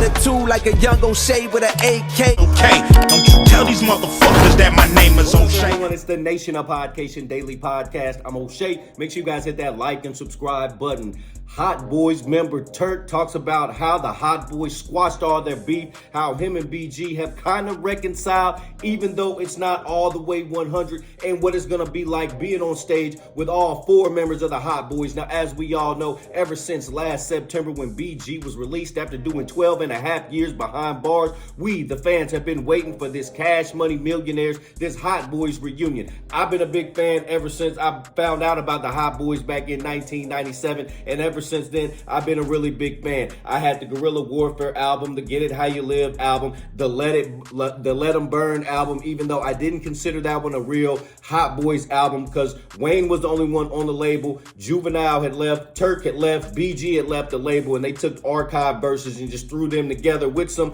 attitude like a young O'Shea with an AK. Okay, don't you tell these motherfuckers that my name is O'Shea. It's the Nation of Podcation Daily Podcast. I'm O'Shea. Make sure you guys hit that like and subscribe button. Hot Boys member Turk talks about how the Hot Boys squashed all their beef, how him and BG have kind of reconciled, even though it's not all the way 100, and what it's going to be like being on stage with all four members of the Hot Boys. Now, as we all know, ever since last September when BG was released after doing 12 and a half years behind bars, we, the fans, have been waiting for this Cash Money Millionaires, this Hot Boys reunion. I've been a big fan ever since I found out about the Hot Boys back in 1997, and ever since then, I've been a really big fan. I had the Guerrilla Warfare album, the Get It How You Live album, the Let 'Em Burn album, even though I didn't consider that one a real Hot Boys album because Wayne was the only one on the label. Juvenile had left, Turk had left, BG had left the label, and they took archive verses and just threw them together with some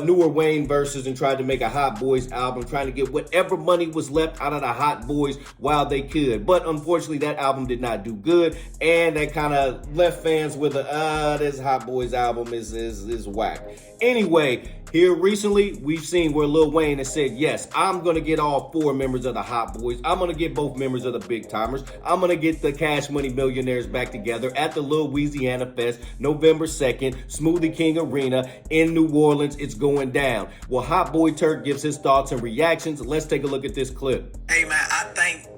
newer Wayne verses and tried to make a Hot Boys album, trying to get whatever money was left out of the Hot Boys while they could. But unfortunately, that album did not do good, and that kind of left fans with this Hot Boys album is whack. Anyway, here recently, we've seen where Lil Wayne has said, yes, I'm going to get all four members of the Hot Boys. I'm going to get both members of the Big Timers. I'm going to get the Cash Money Millionaires back together at the Lil Weezyana Fest, November 2nd, Smoothie King Arena in New Orleans. It's going down. Well, Hot Boy Turk gives his thoughts and reactions. Let's take a look at this clip. Hey, man, I think,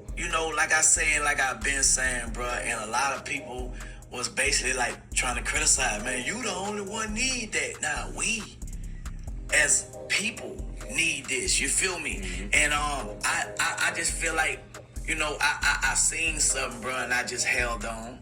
like I said, like I've been saying, bro, and a lot of people was basically like trying to criticize, man, you the only one need that. Nah, we as people need this, you feel me? Mm-hmm. And I just feel like, I seen something, bro, and I just held on.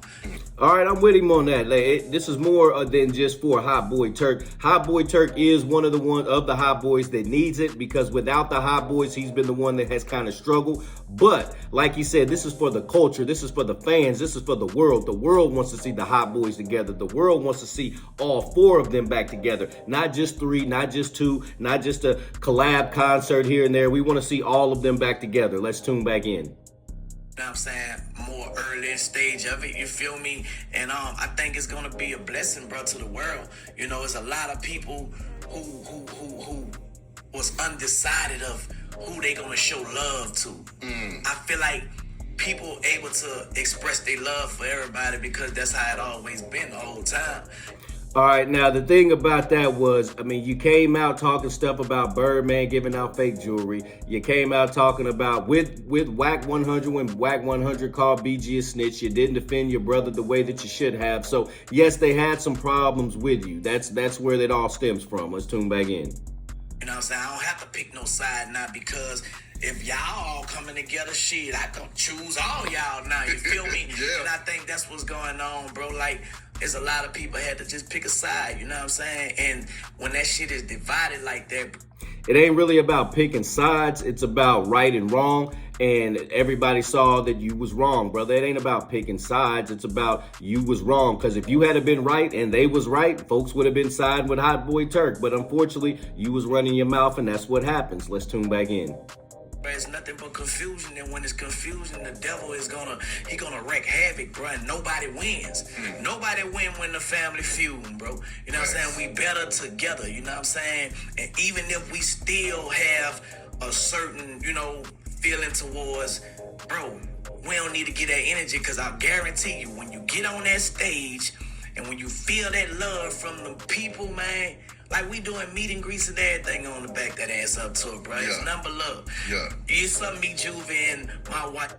All right, I'm with him on that. This is more than just for Hot Boy Turk. Hot Boy Turk is one of the Hot Boys that needs it, because without the Hot Boys, he's been the one that has kind of struggled. But like he said, this is for the culture. This is for the fans. This is for the world. The world wants to see the Hot Boys together. The world wants to see all four of them back together. Not just three, not just two, not just a collab concert here and there. We want to see all of them back together. Let's tune back in. You know what I'm saying? More early stage of it, you feel me? And I think it's gonna be a blessing, bro, to the world. It's a lot of people who was undecided of who they gonna show love to. I feel like people able to express their love for everybody because that's how it always been the whole time. All right, now the thing about that was, you came out talking stuff about Birdman giving out fake jewelry. You came out talking about with Whack 100 when Whack 100 called BG a snitch. You didn't defend your brother the way that you should have. So yes, they had some problems with you. That's where it all stems from. Let's tune back in. You know what I'm saying? I don't have to pick no side now, because if y'all all coming together, shit, I can choose all y'all now. You feel me? Yeah. And I think that's what's going on, bro. Like, there's a lot of people had to just pick a side, you know what I'm saying? And when that shit is divided like that, it ain't really about picking sides. It's about right and wrong. And everybody saw that you was wrong, brother. It ain't about picking sides. It's about you was wrong. Because if you had been right and they was right, folks would have been siding with Hot Boy Turk. But unfortunately, you was running your mouth, and that's what happens. Let's tune back in. it's nothing but confusion, and when it's confusion, the devil is gonna wreak havoc, bro, and nobody wins. Nobody win when the family feud, bro. You know what I'm saying? We better together, you know what I'm saying? And even if we still have a certain, feeling towards, bro, we don't need to get that energy, because I guarantee you, when you get on that stage and when you feel that love from the people, man, like we doing meet and greets and everything on the back that ass up to it, bro. It's number love. Yeah. It's something me, Juve, and my wife.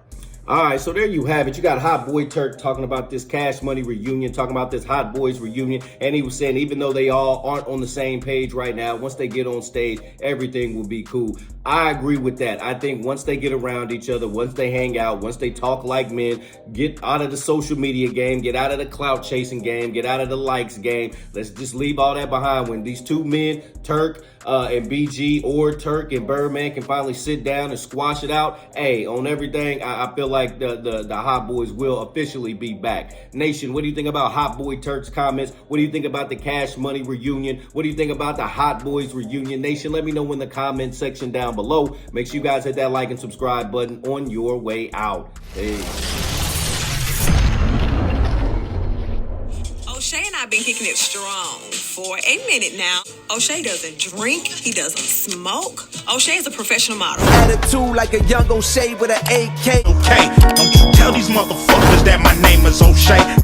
All right, so there you have it. You got Hot Boy Turk talking about this Cash Money reunion, talking about this Hot Boys reunion, and he was saying even though they all aren't on the same page right now, once they get on stage, everything will be cool. I agree with that. I think once they get around each other, once they hang out, once they talk like men, get out of the social media game, get out of the clout chasing game, get out of the likes game. Let's just leave all that behind. When these two men, Turk and BG, or Turk and Birdman, can finally sit down and squash it out, hey, on everything, I feel like the Hot Boys will officially be back. Nation, what do you think about Hot Boy Turk's comments? What do you think about the Cash Money reunion? What do you think about the Hot Boys reunion? Nation, let me know in the comment section down below. Make sure you guys hit that like and subscribe button on your way out. Peace. O'Shea and I be been kicking it strong for a minute now. O'Shea doesn't drink. He doesn't smoke. O'Shea is a professional model. Attitude like a young O'Shea with an AK. Okay, don't you tell these motherfuckers that my name is O'Shea.